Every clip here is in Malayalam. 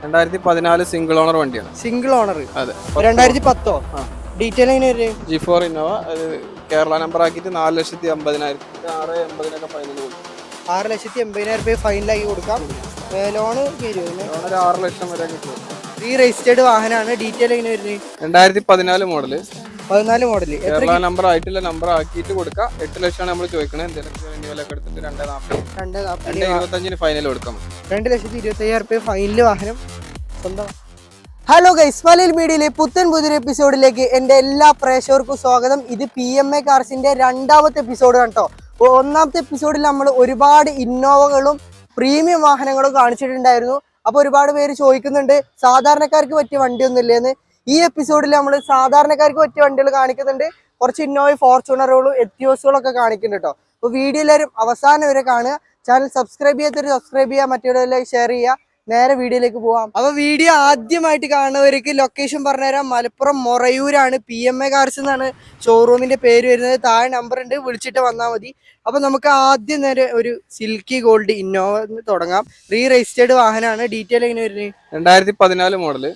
2014 സിംഗിൾ ഓണർ വണ്ടിയാണ്. Single owner. അതെ. 2010. ഡീറ്റെയിൽ എങ്ങനെ വരും? G4 ഇന്നോവ കേരള നമ്പർ ആക്കിയിട്ട് 4,80,000 6,80,000 ഫൈനൽ കൊടുക്കും. 6,80,000 ഫൈനലാക്കി കൊടുക്കാം. ലോണ് ലോൺ ഒരു 6 ലക്ഷം വരെ കിട്ടും. റീ രജിസ്റ്റേർഡ് വാഹനമാണ്. ഡീറ്റെയിൽ എങ്ങനെ വരുന്നത്? 2014 മോഡല്. 14 മോഡല്. കേരള നമ്പർ ആയിട്ടില്ല, നമ്പർ ആക്കിയിട്ട് കൊടുക്കാം. 8 ലക്ഷമാണ് നമ്മൾ ചോദിക്കണത്. എന്തെങ്കിലും എടുത്തിട്ട് 2,25 ഫൈനൽ കൊടുക്കാം. 2,25,000 ഫൈനൽ വാഹനം സ്വന്തം. ഹലോ ഗൈസ്, മലയാളി മീഡിയയിലെ പുതിയൊരു എപ്പിസോഡിലേക്ക് എൻ്റെ എല്ലാ പ്രേക്ഷകർക്കും സ്വാഗതം. ഇത് PMA കാർസിന്റെ രണ്ടാമത്തെ എപ്പിസോഡ് കേട്ടോ. ഒന്നാമത്തെ എപ്പിസോഡിൽ നമ്മൾ ഒരുപാട് ഇന്നോവകളും പ്രീമിയം വാഹനങ്ങളും കാണിച്ചിട്ടുണ്ടായിരുന്നു. അപ്പോൾ ഒരുപാട് പേര് ചോദിക്കുന്നുണ്ട് സാധാരണക്കാർക്ക് പറ്റിയ വണ്ടിയൊന്നും ഇല്ലേന്ന്. ഈ എപ്പിസോഡിൽ നമ്മൾ സാധാരണക്കാർക്ക് പറ്റിയ വണ്ടികൾ കാണിക്കുന്നുണ്ട്. കുറച്ച് ഇന്നോവ, ഫോർച്യൂണറുകളും എത്തിയോസുകളും ഒക്കെ കാണിക്കുന്നുണ്ട് കേട്ടോ. അപ്പോൾ വീഡിയോ എല്ലാവരും അവസാനം വരെ കാണുക. ചാനൽ സബ്സ്ക്രൈബ് ചെയ്യാത്തവർ സബ്സ്ക്രൈബ് ചെയ്യുക, മറ്റുള്ളവരിലേക്ക് ഷെയർ ചെയ്യുക. നേരെ വീഡിയോയിലേക്ക് പോവാം. അപ്പൊ വീഡിയോ ആദ്യമായിട്ട് കാണുന്നവർക്ക് ലൊക്കേഷൻ പറഞ്ഞുതരാം. മലപ്പുറം മൊറയൂരാണ്. PMA കാർസ് എന്നാണ് ഷോറൂമിന്റെ പേര് വരുന്നത്. താഴെ നമ്പർ ഉണ്ട്, വിളിച്ചിട്ട് വന്നാൽ മതി. അപ്പൊ നമുക്ക് ആദ്യം നേരെ ഒരു സിൽക്കി ഗോൾഡ് ഇന്നോവ തുടങ്ങാം. റീ രജിസ്റ്റേർഡ് വാഹനമാണ്. ഡീറ്റെയിൽ എങ്ങനെ വരുന്നത്? 2014 മോഡല്.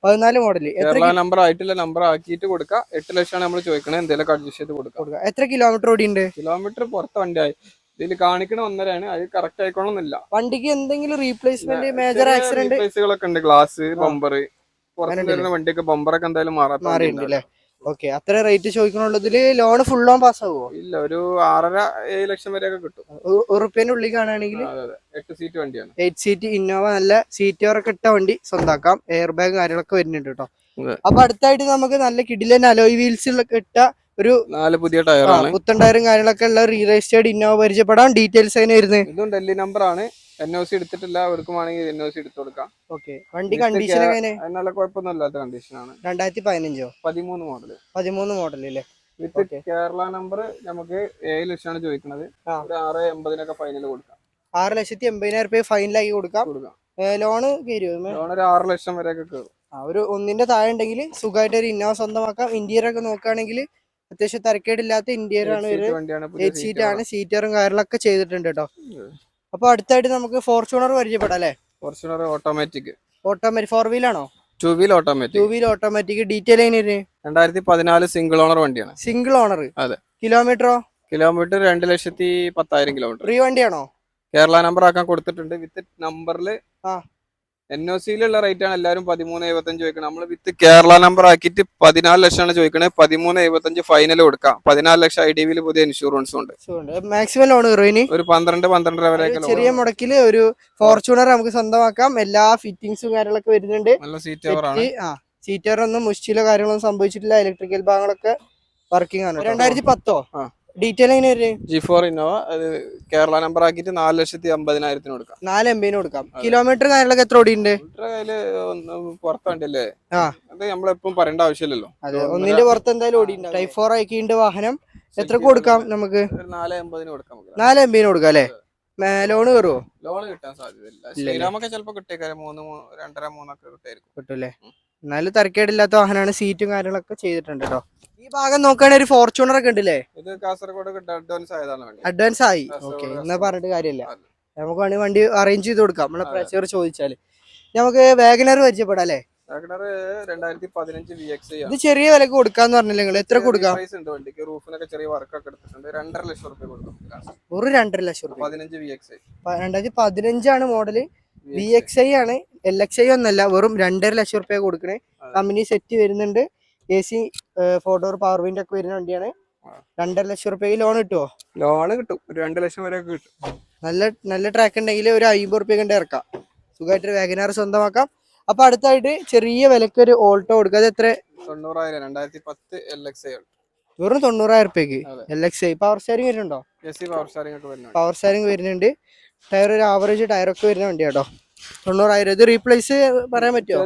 14 മോഡല്. കേരള നമ്പർ ആയിട്ടില്ല, നമ്പർ ആക്കിയിട്ട് കൊടുക്കാം. 8 ലക്ഷമാണ് നമ്മൾ ചോദിക്കണത്. എന്തെങ്കിലും അഡ്ജസ്റ്റ് ചെയ്ത് കൊടുക്കാം. എത്ര കിലോമീറ്റർ ഓടിയുണ്ട്? കിലോമീറ്റർ പുറത്ത് വണ്ടിയായി ഇതിൽ കാണിക്കണ 1.5 അത് കറക്റ്റ് ആയിക്കോണമെന്നില്ല. വണ്ടിക്ക് എന്തെങ്കിലും റീപ്ലേസ്മെന്റ്, മേജർ ആക്സിഡന്റ് റീപ്ലേസുകളൊക്കെ ഉണ്ട്. ഗ്ലാസ്, ബമ്പർ, പുറത്ത് വരുന്ന വണ്ടിയൊക്കെ ബമ്പറൊക്കെ എന്തായാലും മാറിയിട്ടുണ്ട്. ഓക്കെ, അത്ര റേറ്റ് ചോദിക്കണുള്ളതില് ലോൺ ഫുൾ ഓൺ പാസ് ആവുമോ? ഇല്ല, ഒരു 6.5-7 ലക്ഷം വരെയൊക്കെ കിട്ടും. ഉറുപ്പ്യന്റെ ഉള്ളിൽ കാണുകയാണെങ്കിൽ 8 സീറ്റ് വണ്ടിയാണ്. 8 സീറ്റ് ഇന്നോവ, നല്ല സീറ്റോറൊക്കെ ഇട്ട വണ്ടി സ്വന്താക്കാം. എയർ ബാഗ് കാര്യങ്ങളൊക്കെ വരുന്നുണ്ട് കേട്ടോ. അപ്പൊ അടുത്തായിട്ട് നമുക്ക് നല്ല കിടിലൻ അലോയ് വീൽസിലൊക്കെ ഇട്ട ഒരു 4 പുതിയ ടയറാണ്, പുത്തൻ ടയറും കാര്യങ്ങളൊക്കെ ഉള്ള റീ രജിസ്റ്റേർഡ് ഇന്നോവ പരിചയപ്പെടാം. ഡീറ്റെയിൽസ് അതിന് വരുന്നത്. ഇതും ഡൽഹി നമ്പർ ആണ്. NOC എടുത്തിട്ടില്ല, അവർക്കും ആണെങ്കിൽ NOC എടുത്തു കൊടുക്കാം. ഓക്കെ, വണ്ടി കണ്ടീഷൻ എങ്ങനെ? നല്ല കുഴപ്പമൊന്നും ഇല്ലാത്ത കണ്ടീഷനാണ്. 2015 13 മോഡല്. 13 മോഡൽ അല്ലേ? വിത്ത് കേരള നമ്പർ നമുക്ക് 7 ലക്ഷമാണ് ചോദിക്കുന്നത്. ഒരു 6,80,000 ഫൈനൽ കൊടുക്കാം. 6,80,000 ഫൈനലാക്കി കൊടുക്കാം. ലോണ് കയറുമോ? ലോൺ ഒരു 6 ലക്ഷം വരെയൊക്കെ കയറും. ഒരു ഒന്നിന്റെ താഴെ ഉണ്ടെങ്കിൽ സുഖമായിട്ട് ഒരു ഇന്നോവ സ്വന്തമാക്കാം. ഇന്റീരിയർ ഒക്കെ നോക്കുകയാണെങ്കിൽ അത്യാവശ്യം തരക്കേടില്ലാത്ത ഇന്റീരിയർ ആണ്. 8 സീറ്റ് ആണ്. സീറ്ററും കാര്യങ്ങളൊക്കെ ചെയ്തിട്ടുണ്ട് കേട്ടോ. അപ്പൊ അടുത്തായിട്ട് നമുക്ക് ഫോർച്യൂണർ പരിചയപ്പെടാം അല്ലേ? Fortuner automatic. 4 വീലാണോ? 2 വീൽ ഓട്ടോമാറ്റിക്. ഡീറ്റെയിൽ എങ്ങനെ? 2014 സിംഗിൾ ഓണർ വണ്ടിയാണ്. Single owner. അതെ. കിലോമീറ്ററോ? Kilometre 2,10,000 kilometre. ഫ്രീ വണ്ടിയാണോ? കേരള നമ്പർ ആക്കാൻ കൊടുത്തിട്ടുണ്ട്. വിത്ത് നമ്പറിൽ NOCയിലുള്ള റേറ്റ് ആണ് എല്ലാവരും 13,75 ചോദിക്കണം. നമ്മൾ വിത്ത് കേരള നമ്പർ ആക്കിയിട്ട് 14 ലക്ഷമാണ് ചോദിക്കണത്. 13,75 ഫൈനൽ കൊടുക്കാം. 14 ലക്ഷം IDVയിൽ പുതിയ ഇൻഷുറൻസും ഉണ്ട്. മാക്സിമം ലോൺ കയറും ഒരു 12 വരെ. ചെറിയ മുടക്കില് ഒരു ഫോർച്യൂണർ നമുക്ക് സ്വന്തമാക്കാം. എല്ലാ ഫിറ്റിംഗ്സും കാര്യങ്ങളൊക്കെ വരുന്നുണ്ട്. നല്ല സീറ്റർ ഒന്നും മുഷ്ടിലോ കാര്യങ്ങളൊന്നും സംഭവിച്ചിട്ടില്ല. ഇലക്ട്രിക്കൽ ഭാഗങ്ങളൊക്കെ വർക്കിംഗ് ആണ്. 2010 ഡീറ്റെയിൽ എങ്ങനെ വരുന്നത്? G4 ഇന്നോവ കേരള നമ്പർ ആക്കിയിട്ട് 4,80,000 കൊടുക്കാം. 4,80,000 കൊടുക്കാം. കിലോമീറ്റർ കാര്യങ്ങളൊക്കെ എത്ര ഓടിയുണ്ട്? പുറത്ത് വണ്ടിയല്ലേ, അത് നമ്മളെപ്പോഴും പറയേണ്ട ആവശ്യമില്ലല്ലോ. അതെ, ഒന്നിന്റെ പുറത്ത് എന്തായാലും ഓടിയുണ്ട്. Type 4 ആക്കിണ്ട് വാഹനം. എത്ര കൊടുക്കാം? നമുക്ക് 4,80,000 കൊടുക്കാം. 4,80,000 കൊടുക്കാം അല്ലേ? ലോണ് കയറുമോ? ലോണ് കിട്ടാൻ സാധ്യതയില്ല. ശ്രീരാമൊക്കെ ചിലപ്പോ കിട്ടിയേക്കാരം 2.5-3 കിട്ടൂല്ലേ? എന്നാലും തരക്കേടില്ലാത്ത വാഹനമാണ്. സീറ്റും കാര്യങ്ങളൊക്കെ ചെയ്തിട്ടുണ്ട് കേട്ടോ. ഈ ഭാഗം നോക്കുകയാണെങ്കിൽ ഒരു ഫോർച്യൂണർ ഒക്കെ ഉണ്ടല്ലേ? ഇത് കാസർഗോഡ് അഡ്വാൻസ് ആയതാണ്. അഡ്വാൻസ് ആയി. ഓക്കെ, എന്നാ പറഞ്ഞിട്ട് കാര്യമില്ല. നമുക്ക് വേണമെങ്കിൽ വണ്ടി അറേഞ്ച് ചെയ്ത് കൊടുക്കാം. നമ്മളെ പ്രേക്ഷകർ ചോദിച്ചാല്. നമുക്ക് വാഗനർ പരിചയപ്പെടാം അല്ലേ? വാഗനർ 2015 VXi. ഇത് ചെറിയ വിലക്ക് കൊടുക്കാന്ന് പറഞ്ഞില്ലേ നിങ്ങൾ? എത്ര കൊടുക്കാം? വണ്ടിക്ക് റൂഫിനൊക്കെ ചെറിയ വർക്കൊക്കെ എടുത്തിട്ടുണ്ട്. 2.5 ലക്ഷം രൂപ കൊടുക്കും. ഒരു 2.5 ലക്ഷം രൂപ. 15 VXi. 2015 ആണ് മോഡല്. VXi ആണ്, LXi ഒന്നല്ല. വെറും 2.5 ലക്ഷം രൂപ കൊടുക്കണേ. കമ്പനി സെറ്റ് വരുന്നുണ്ട്. AC 4 ഡോർ പവർ വിൻഡ് ഒക്കെ വരുന്ന വണ്ടിയാണ്. 2.5 ലക്ഷം രൂപയ്ക്ക് ലോൺ കിട്ടുമോ? ലോണ് കിട്ടും. 2 ലക്ഷം വരെ കിട്ടും. നല്ല ട്രാക്ക് ഉണ്ടെങ്കിൽ ഒരു 50 രൂപ കൊണ്ട് ഇറക്കാം. സുഖമായിട്ട് വാഗനാർ സ്വന്തമാക്കാം. അപ്പൊ അടുത്തായിട്ട് ചെറിയ വിലക്ക് ഒരു ഓൾട്ടോ കൊടുക്കുക. അത് എത്ര? 90,000. 2010 LXi. വെറും 90,000 രൂപയ്ക്ക് LXi. പവർ സ്റ്റാരിങ് വരുന്നുണ്ടോ? പവർ സ്റ്റാരിങ് വരുന്നുണ്ട്. ടയർ ഒരു ആവറേജ് ടയറൊക്കെ വരുന്ന വണ്ടി കേട്ടോ. 90,000. ഇത് റീപ്ലേസ് പറയാൻ പറ്റുമോ?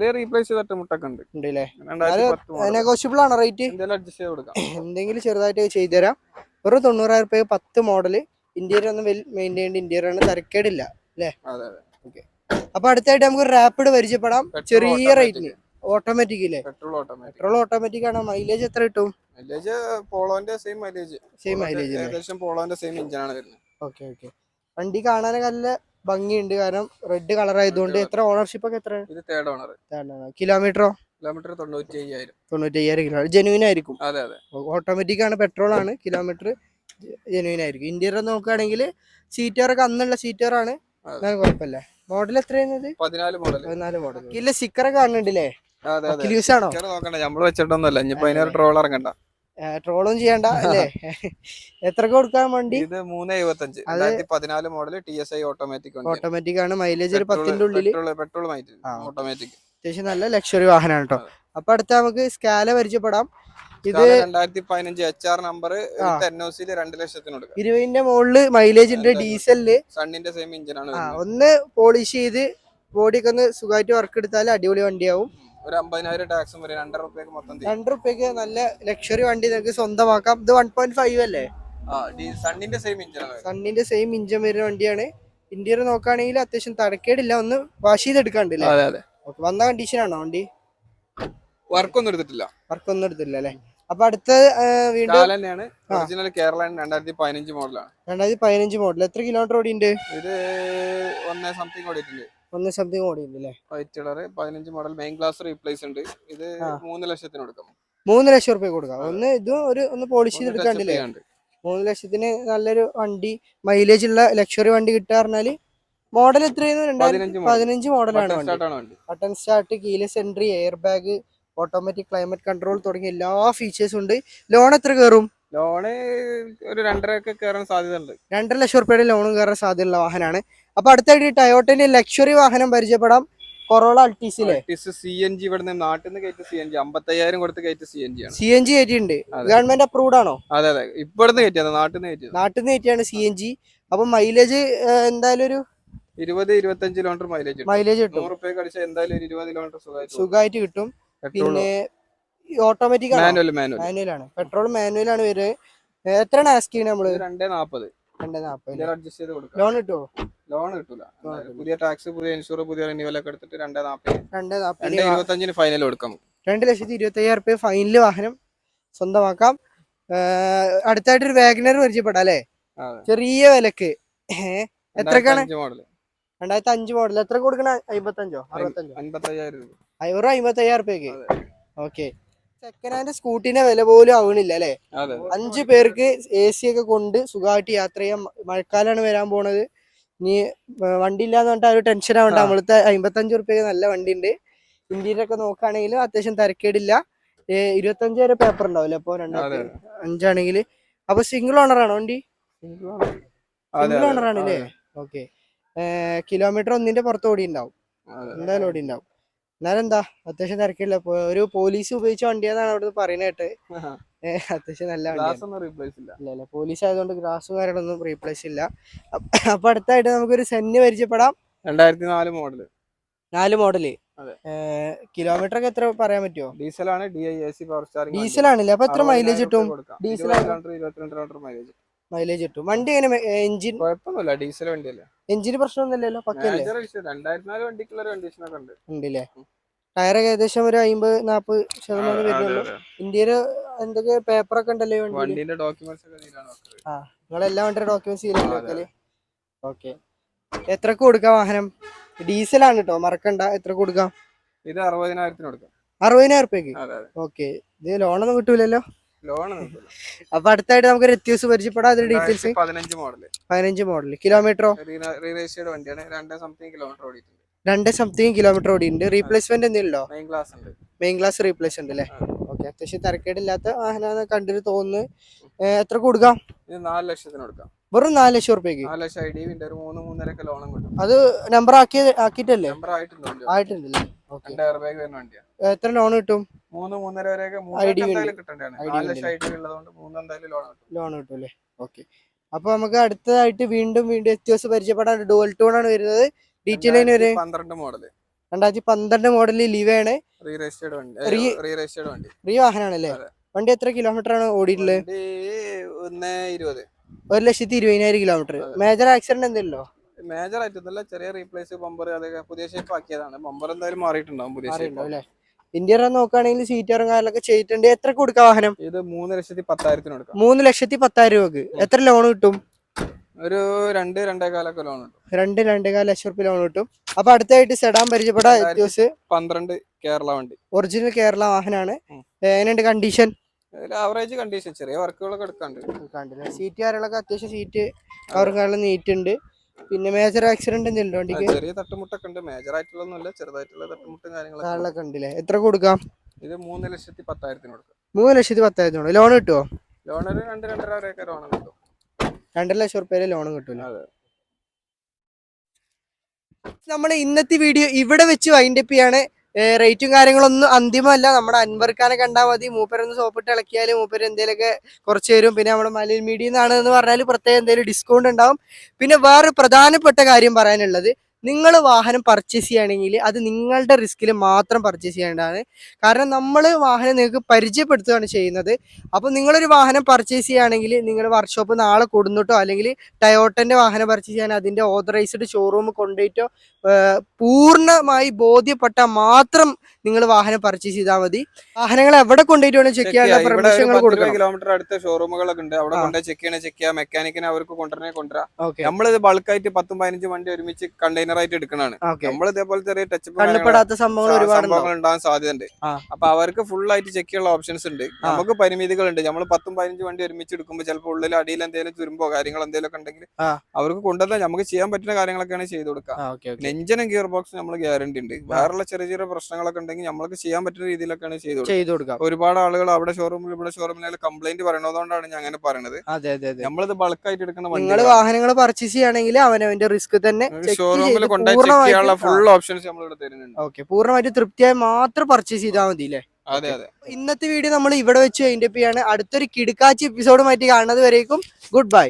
നെഗോഷ്യബിൾ ആണോ റേറ്റ്? എന്തെങ്കിലും ചെറുതായിട്ട് ചെയ്തുതരാം. വെറും 90,000 രൂപ. 10 മോഡല്. ഇന്റീരിയർ ഒന്നും വെൽ മെയിൻറ്റൈൻഡ് ഇന്റീരിയർ ആണ്. തരക്കേടില്ല അല്ലേ? ഓക്കെ. അപ്പൊ അടുത്തായിട്ട് നമുക്ക് റാപ്പിഡ് പരിചയപ്പെടാം. ചെറിയ റേറ്റിന്. ഓട്ടോമാറ്റിക് ഇല്ലേ? പെട്രോൾ ഓട്ടോമാറ്റിക് ആണ്. മൈലേജ് എത്ര കിട്ടും? പോളോന്റെ സെയിം മൈലേജ്. Same mileage. ഏകദേശം പോളോന്റെ സെയിം എഞ്ചിനാണ് വരുന്നത്. ഓക്കെ. വണ്ടി കാണാനൊക്കെ നല്ല ഭംഗിയുണ്ട്, കാരണം റെഡ് കളർ ആയതുകൊണ്ട്. എത്ര ഓണർഷിപ്പ് ഒക്കെ എത്ര? ഇത് തേർഡ് ഓണർ. കിലോമീറ്ററോ? കിലോമീറ്റർ 95,000. 95,000 കിലോ. ജെനുവിൻ ആയിരിക്കും. അതെ അതെ. ഓട്ടോമാറ്റിക് ആണ്, പെട്രോൾ ആണ്. കിലോമീറ്റർ ജെനുവിൻ ആയിരിക്കും. ഇന്റീരിയർ നോക്കുകയാണെങ്കിൽ സീറ്ററൊക്കെ അന്നുള്ള സീറ്ററാണ്, കുഴപ്പമില്ല. മോഡൽ എത്രയായിരുന്നത്? 14 മോഡൽ. 14 മോഡൽ. ഇതിലെ സ്റ്റിക്കറൊക്കെ കാണുന്നുണ്ടല്ലേ? യൂസ് ആണോ? നോക്കണ്ട, നമ്മള് വെച്ചിട്ടൊന്നുമല്ല. ഇനിയിപ്പോ അതിനൊരു ട്രോൾ ഇറങ്ങണ്ട, ട്രോളും ചെയ്യണ്ട അല്ലേ? എത്രക്ക് കൊടുക്കാൻ വണ്ടി? ഇത് 375. 2014 മോഡൽ TSI ഓട്ടോമാറ്റിക്. ഓട്ടോമാറ്റിക് ആണ്. മൈലേജ് ഒരു 10ന്റെ ഉള്ളിൽ. Petrol automatic. അത്യാവശ്യം നല്ല ലക്ഷറി വാഹനമാണ് കേട്ടോ. അപ്പൊ അടുത്ത നമുക്ക് സ്കാല പരിചയപ്പെടാം. ഇത് 2015 HR നമ്പർ. NOC 2 ലക്ഷത്തിന് കൊടുക്കാം. 20ന്റെ മുകളില് മൈലേജ് ഉണ്ട്. ഡീസലില് സണ്ണിന്റെ സെയിം എഞ്ചിൻ ആണ്. ഒന്ന് പോളിഷ് ചെയ്ത് ബോഡിയൊക്കെ ഒന്ന് സുഖമായിട്ട് വർക്ക് എടുത്താൽ അടിപൊളി വണ്ടിയാവും. ഒരു 50,000 ടാക്സും വരും. 2 രൂപയ്ക്ക് മൊത്തം 2 രൂപയ്ക്ക് നല്ല ലക്ഷറി വണ്ടി നിങ്ങൾക്ക് സ്വന്തമാക്കാം. ഇത് 1.5 അല്ലേ? സണ്ണിന്റെ സെയിം എഞ്ചിനാണ്. സണ്ണിന്റെ സെയിം ഇഞ്ചൻ വരുന്ന വണ്ടിയാണ്. ഇന്റീരിയർ നോക്കുകയാണെങ്കിൽ അത്യാവശ്യം തടക്കേടില്ല, ഒന്ന് വാഷ് ചെയ്തെടുക്കാണ്ടല്ലേ? വന്ന കണ്ടീഷൻ ആണോ വണ്ടി? വർക്കൊന്നും എടുത്തിട്ടില്ല. വർക്കൊന്നും എടുത്തില്ല അല്ലേ? അപ്പൊ അടുത്ത വീണ്ടും ഒറിജിനൽ കേരള 2015 മോഡലാണ്. 2015 മോഡൽ. എത്ര കിലോമീറ്റർ ഓടിയുണ്ട്? ഇത് 1 സംതിങ് ഓടിയിട്ടുണ്ട്. 1 സംതിങ് ഓടിയുണ്ട് അല്ലേ? White colour 15 model. Main glass replace ഉണ്ട്. ഇത് 3 ലക്ഷത്തിന് കൊടുക്കാം. 3 ലക്ഷം റുപ്യ കൊടുക്കാം. ഒന്ന് പോളിഷ് ചെയ്തെടുക്കാണ്ടല്ലേ? 3 ലക്ഷത്തിന് നല്ലൊരു വണ്ടി, മൈലേജ് ഉള്ള ലക്ഷറി വണ്ടി കിട്ടുക പറഞ്ഞാല്. മോഡൽ എത്രയായിരുന്നു? 2015 മോഡലാണ് വണ്ടി. Button start, keyless entry, air bag, automatic climate control തുടങ്ങിയ എല്ലാ ഫീച്ചേഴ്സും ഉണ്ട്. ലോൺ എത്ര കയറും? ലോണ് ഒരു 2.5 കയറാൻ സാധ്യത ഉണ്ട്. 2.5 ലക്ഷം റുപ്യയുടെ ലോണും കയറാൻ സാധ്യതയുള്ള വാഹനമാണ്. അപ്പൊ അടുത്തായിട്ട് ടയോട്ടന്റെ ലക്ഷറി വാഹനം പരിചയപ്പെടാം. കൊറോള അൾട്ടീസിലെ CNG. ഇവിടുന്ന് നാട്ടിൽ നിന്ന് കയറ്റി CNG 55,000 കൊടുത്ത് കയറ്റി CNG ആണ്. CNG കയറ്റിയിട്ടുണ്ട്. ഗവൺമെന്റ് അപ്രൂവ്ഡ് ആണോ? അതെ അതെ. ഇവിടുന്ന് കയറ്റിയത്, നാട്ടിൽ നിന്ന് കയറ്റിയാണ് CNG. അപ്പൊ മൈലേജ് എന്തായാലും ഒരു 20-25 കിലോമീറ്റർ മൈലേജ് കിട്ടും. 100 രൂപയ്ക്ക് അടിച്ചാൽ എന്തായാലും 20 കിലോമീറ്റർ സുഖമായിട്ട് കിട്ടും. പിന്നെ ഓട്ടോമാറ്റിക് മാനുവൽ ആണ്. പെട്രോൾ മാനുവൽ ആണ് വരുന്നത്. എത്രയാണ് ആസ്ക് ചെയ്യുന്നത് നമ്മള്? 240. അഡ്ജസ്റ്റ് ചെയ്ത് കൊടുക്കാം. ലോൺ കിട്ടുമോ? ലോൺ കിട്ടൂല. പുതിയ ടാക്സ്, പുതിയ ഇൻഷുർ, പുതിയ റിന്യൂവൽ ഒക്കെ എടുത്തിട്ട് 2.25 ഫൈനൽ കൊടുക്കാം. 2,25,000 റുപ്യ ഫൈനൽ വാഹനം സ്വന്തമാക്കാം. അടുത്തായിട്ട് ഒരു വാഗനർ പരിചയപ്പെടാം അല്ലേ? ചെറിയ വിലക്ക്. എത്രക്കാണ്? 2005 മോഡൽ. എത്ര കൊടുക്കണ? 55,000 65,000? 55,000 റുപ്യക്ക്. ഓക്കെ. സെക്കൻഡ് ഹാൻഡ് സ്കൂട്ടിന്റെ വില പോലും ആവണില്ല അല്ലെ? 5 പേർക്ക് AC ഒക്കെ കൊണ്ട് സുഖമായിട്ട് യാത്ര ചെയ്യാം. മഴക്കാലാണ് വരാൻ പോണത്. ഇനി വണ്ടി ഇല്ലാന്ന് പറഞ്ഞിട്ട് ആ ഒരു ടെൻഷൻ ആവണ്ട. നമ്മളത്തെ 55 റുപ്യക്ക് നല്ല വണ്ടി ഉണ്ട്. ഇന്ത്യയിലൊക്കെ ഒക്കെ നോക്കുകയാണെങ്കിൽ അത്യാവശ്യം തിരക്കേടില്ല. 25 വരെ പേപ്പർ ഉണ്ടാവില്ല അപ്പൊ 2005 ആണെങ്കിൽ. അപ്പൊ സിംഗിൾ ഓണർ ആണോ വണ്ടി? സിംഗിൾ ഓണർ ആണല്ലേ? ഓക്കെ. കിലോമീറ്റർ 1ന്റെ പുറത്ത് ഓടി ഉണ്ടാവും, എന്തായാലും ഓടി ഉണ്ടാവും. എന്നാലും എന്താ അത്യാവശ്യം തിരക്കില്ല. ഒരു പോലീസ് ഉപയോഗിച്ച വണ്ടിയാന്നാണ് അവിടുന്ന് പറയുന്നത്. അത്യാവശ്യം നല്ല വണ്ടിയല്ല. പോലീസ് ആയതുകൊണ്ട് ഗ്രാസും കാര്യങ്ങളൊന്നും റീപ്ലേസ് ഇല്ല. അപ്പൊ അടുത്തായിട്ട് നമുക്കൊരു സെന്ന് പരിചയപ്പെടാം. 2004 മോഡല്. 4 മോഡല്. കിലോമീറ്റർ ഒക്കെ എത്ര പറയാൻ പറ്റുമോ? ഡീസലാണ്. DIAC power steering. ഡീസൽ ആണല്ലേ? അപ്പൊ എത്ര മൈലേജ് കിട്ടും? ഡീസൽ 22 മൈലേജ് കിട്ടും. വണ്ടി എങ്ങനെ? എഞ്ചിൻ കുഴപ്പമൊന്നുമില്ല, ഡീസൽ വണ്ടിയല്ലേ. എഞ്ചിന് പ്രശ്നമൊന്നുമില്ലല്ലോ? പക്കല്ലേ? 2004 വണ്ടിക്കുള്ള കണ്ടീഷനൊക്കെ ഉണ്ട്. ഉണ്ടല്ലേ? ടയറൊക്കെ ഏകദേശം ഒരു 50-40% വരുന്നുള്ളൂ. ഇന്ത്യയില് എന്തൊക്കെ പേപ്പറൊക്കെ ഉണ്ടല്ലോ വണ്ടിന്റെ ഡോക്യുമെന്റ്സ് ഒക്കെ? നിങ്ങളെല്ലാം വണ്ടിയുടെ ഡോക്യുമെന്റ്സ് ചെയ്തിട്ട് വെക്കല്. ഓക്കെ. എത്രക്ക് കൊടുക്കാം വാഹനം? ഡീസലാണ് കേട്ടോ, മറക്കണ്ട. എത്ര കൊടുക്കാം? ഇത് 60,000 കൊടുക്കാം. 60,000 റുപ്യക്ക്. ഓക്കെ. ഇത് ലോണൊന്നും കിട്ടൂലല്ലോ? അപ്പൊ അടുത്തായിട്ട് നമുക്ക് എത്തിയോസ് പരിചയപ്പെടാം. അതിന്റെ ഡീറ്റെയിൽസ്. 15 മോഡൽ. കിലോമീറ്ററോ? വണ്ടിയാണ്. 2 സംതിങ് കിലോമീറ്റർ ഓടിയിട്ടുണ്ട്. 2 സംതിങ് കിലോമീറ്റർ ഓടിയിട്ടുണ്ട്. റീപ്ലേസ്മെന്റ് എന്തെങ്കിലും ഉണ്ടോ? മെയിൻ ഗ്ലാസ് റീപ്ലേസ് ഉണ്ട് അല്ലേ? ഓക്കെ. അത്യാവശ്യം തിരക്കേടില്ലാത്ത വാഹനം കണ്ടിട്ട് തോന്നുന്നു. എത്ര കൊടുക്കാം? ഇത് 4 ലക്ഷത്തിന് കൊടുക്കാം. വെറും 4 ലക്ഷം റുപ്യക്ക്. 4 ലക്ഷം ID ഉണ്ട്. ഒരു 3-3.5 ലോണും കിട്ടും. അത് നമ്പർ ആക്കിയിട്ടല്ലേ? നമ്പർ ആയിട്ടുണ്ടല്ലേ? എത്ര ലോൺ കിട്ടും? 3-3.5 വരെയൊക്കെ ലോൺ കിട്ടും അല്ലേ? ഓക്കെ. അപ്പൊ നമുക്ക് അടുത്തതായിട്ട് വീണ്ടും എത്തിയോസ് പരിചയപ്പെടാൻ. ഡുവൽ ടോൺ ആണ് വരുന്നത്. Detail 2012 model. ലിവ് ആണ്. റീ വാഹനാണല്ലേ? വണ്ടി എത്ര കിലോമീറ്റർ ആണ് ഓടിയിട്ടുള്ളത്? 1,20,000 കിലോമീറ്റർ. മേജർ ആക്സിഡന്റ് എന്തെല്ലോ? മേജർ ആയിട്ടൊന്നുമില്ല, ചെറിയ റീപ്ലേസ്, ബമ്പർ അതൊക്കെ പുതിയ ഷേപ്പ് ആക്കിയതാണ്. ബമ്പർ എന്തായാലും മാറിയിട്ടുണ്ടാവും. പുതിയ ഷേപ്പ്. ഇന്ത്യയിൽ നോക്കുകയാണെങ്കിൽ സീറ്ററും കാര്യങ്ങളൊക്കെ ചെയ്തിട്ടുണ്ട്. എത്ര കൊടുക്കാം വാഹനം? ഇത് 3,10,000 കൊടുക്കാം. 3,10,000 രൂപക്ക്. എത്ര ലോൺ കിട്ടും? ഒരു 2-2.25 ലോൺ ഉണ്ട്. 2-2.25 ലക്ഷം റുപ്യ ലോൺ കിട്ടും. അപ്പൊ അടുത്തായിട്ട് സെഡാൻ പരിചയപ്പെടാം. 12 കേരള വണ്ടി, ഒറിജിനൽ കേരള വാഹനമാണ്. എങ്ങനെയുണ്ട് കണ്ടീഷൻ? ആവറേജ് കണ്ടീഷൻ, ചെറിയ വർക്കുകളൊക്കെ എടുക്കാണ്ട്. സീറ്റ് കാര്യങ്ങളൊക്കെ അത്യാവശ്യം സീറ്റ് കവറും നീറ്റ് ഉണ്ട്. പിന്നെ മേജർ ആക്സിഡന്റ് എന്തെങ്കിലും വണ്ടിക്ക്? ചെറിയ തട്ടുമുട്ടൊക്കെ ഉണ്ട്, മേജർ ആയിട്ടുള്ളൊന്നുമില്ല, ചെറുതായിട്ടുള്ള തട്ടുമുട്ടും കാര്യങ്ങളൊക്കെ ഉണ്ടല്ലേ. എത്ര കൊടുക്കാം? ഇത് 3,10,000 കൊടുക്കാം. 3,10,000 ലോൺ കിട്ടുമോ? ലോൺ ഒരു 2-2.5 വരെയൊക്കെ ലോൺ കിട്ടും. 2 ലക്ഷം റുപ്യ ലോൺ കിട്ടൂല. നമ്മൾ ഇന്നത്തെ വീഡിയോ ഇവിടെ വെച്ച് വൈൻഡപ്പ് ചെയ്യാണ്. റേറ്റും കാര്യങ്ങളൊന്നും അന്തിമല്ല. നമ്മുടെ അൻവർഖാനെ കണ്ടാൽ മതി. മൂപ്പരൊന്ന് സോപ്പിട്ട് ഇളക്കിയാൽ മൂപ്പര് എന്തെങ്കിലുമൊക്കെ കുറച്ച് തരും. പിന്നെ നമ്മുടെ മലയിൽ മീഡിയ എന്നാണ് എന്ന് പറഞ്ഞാൽ പ്രത്യേകം എന്തെങ്കിലും ഡിസ്കൗണ്ട് ഉണ്ടാവും. പിന്നെ വേറെ പ്രധാനപ്പെട്ട കാര്യം പറയാനുള്ളത്, നിങ്ങൾ വാഹനം പർച്ചേസ് ചെയ്യുകയാണെങ്കിൽ അത് നിങ്ങളുടെ റിസ്കിൽ മാത്രം പർച്ചേസ് ചെയ്യേണ്ടതാണ്. കാരണം നമ്മൾ വാഹനം നിങ്ങൾക്ക് പരിചയപ്പെടുത്തുകയാണ് ചെയ്യുന്നത്. അപ്പോൾ നിങ്ങളൊരു വാഹനം പർച്ചേസ് ചെയ്യുകയാണെങ്കിൽ നിങ്ങൾ വർക്ക്ഷോപ്പ് നാളെ കൊടുന്നിട്ടോ അല്ലെങ്കിൽ ടയോട്ടൻ്റെ വാഹനം പർച്ചേസ് ചെയ്യാൻ അതിൻ്റെ ഓതറൈസ്ഡ് ഷോറൂം കൊണ്ടുപോയിട്ടോ പൂർണ്ണമായി ബോധ്യപ്പെട്ട മാത്രം നിങ്ങൾ വാഹനം പർച്ചേസ് ചെയ്താൽ മതി. വാഹനങ്ങൾ എവിടെ കൊണ്ടുപോയിട്ട് വേണം ചെക്ക് ചെയ്യാനുള്ള പെർമിഷനുകൾ കൊടുക്കണം. കിലോമീറ്റർ അടുത്ത ഷോറൂമുകളൊക്കെ ഉണ്ട്, അവിടെ കൊണ്ടുപോയി ചെക്ക് ചെയ്യാം. മെക്കാനിക്കിനെ അവർക്ക് കൊണ്ടുവരാം. നമ്മളിത് ബൾക്കായിട്ട് 10-15 വണ്ടി ഒരുമിച്ച് കണ്ടെയ്നർ ആയിട്ട് എടുക്കണതാണ്. നമ്മൾ ഇതേപോലെ ചെറിയ ടച്ച് സംഭവങ്ങൾ ഉണ്ടാകാൻ സാധ്യതയുണ്ട്. അപ്പൊ അവർക്ക് ഫുൾ ആയിട്ട് ചെക്ക് ചെയ്യാനുള്ള ഓപ്ഷൻസ് ഉണ്ട്. നമുക്ക് പരിമിതികളുണ്ട്. നമ്മൾ 10-15 വണ്ടി ഒരുമിച്ച് എടുക്കുമ്പോൾ ചിലപ്പോൾ ഉള്ളിൽ അടിയിൽ എന്തെങ്കിലും തുരുമ്പോ കാര്യങ്ങൾ എന്തെങ്കിലും ഉണ്ടെങ്കിൽ അവർക്ക് കൊണ്ടുവന്നാൽ നമുക്ക് ചെയ്യാൻ പറ്റുന്ന കാര്യങ്ങളൊക്കെയാണ് ചെയ്ത് കൊടുക്കാം. എഞ്ചിനും ഗിയർ ബോക്സ് നമ്മൾ ഗ്യാരണ്ടി ഉണ്ട്. വേറെയുള്ള ചെറിയ ചെറിയ പ്രശ്നങ്ങളൊക്കെ ഉണ്ടെങ്കിൽ നമുക്ക് ചെയ്യാൻ പറ്റുന്ന രീതിയിലൊക്കെയാണ് ചെയ്ത് കൊടുക്കുക. ഒരുപാട് ആളുകൾ അവിടെ ഷോറൂമിൽ ഇവിടെ ഷോറൂമിൽ കംപ്ലൈന്റ് പറയുന്നതുകൊണ്ടാണ് ഞാൻ അങ്ങനെ പറയുന്നത്. നമ്മളിത് ബൾക്കായിട്ട് എടുക്കുന്ന വാഹനങ്ങൾ പർച്ചേസ് ചെയ്യുകയാണെങ്കിൽ അവനവന്റെ റിസ്ക് തന്നെ ഷോറൂമിൽ കൊണ്ടുപോയി ചെക്ക് ചെയ്യാനുള്ള ഫുൾ ഓപ്ഷൻസ് നമ്മൾ ഇവിടെ തരുന്നുണ്ട്. പൂർണ്ണമായിട്ട് തൃപ്തിയായി മാത്രം പർച്ചേസ് ചെയ്താൽ മതി അല്ലേ? അതെ. ഇന്നത്തെ വീഡിയോ നമ്മൾ ഇവിടെ വെച്ച് വൈൻഡപ്പ് ചെയ്യാണ്. അടുത്തൊരു കിടുക്കാച്ചി എപ്പിസോഡുമായിട്ട് കാണുന്നത് വരേക്കും ഗുഡ് ബൈ.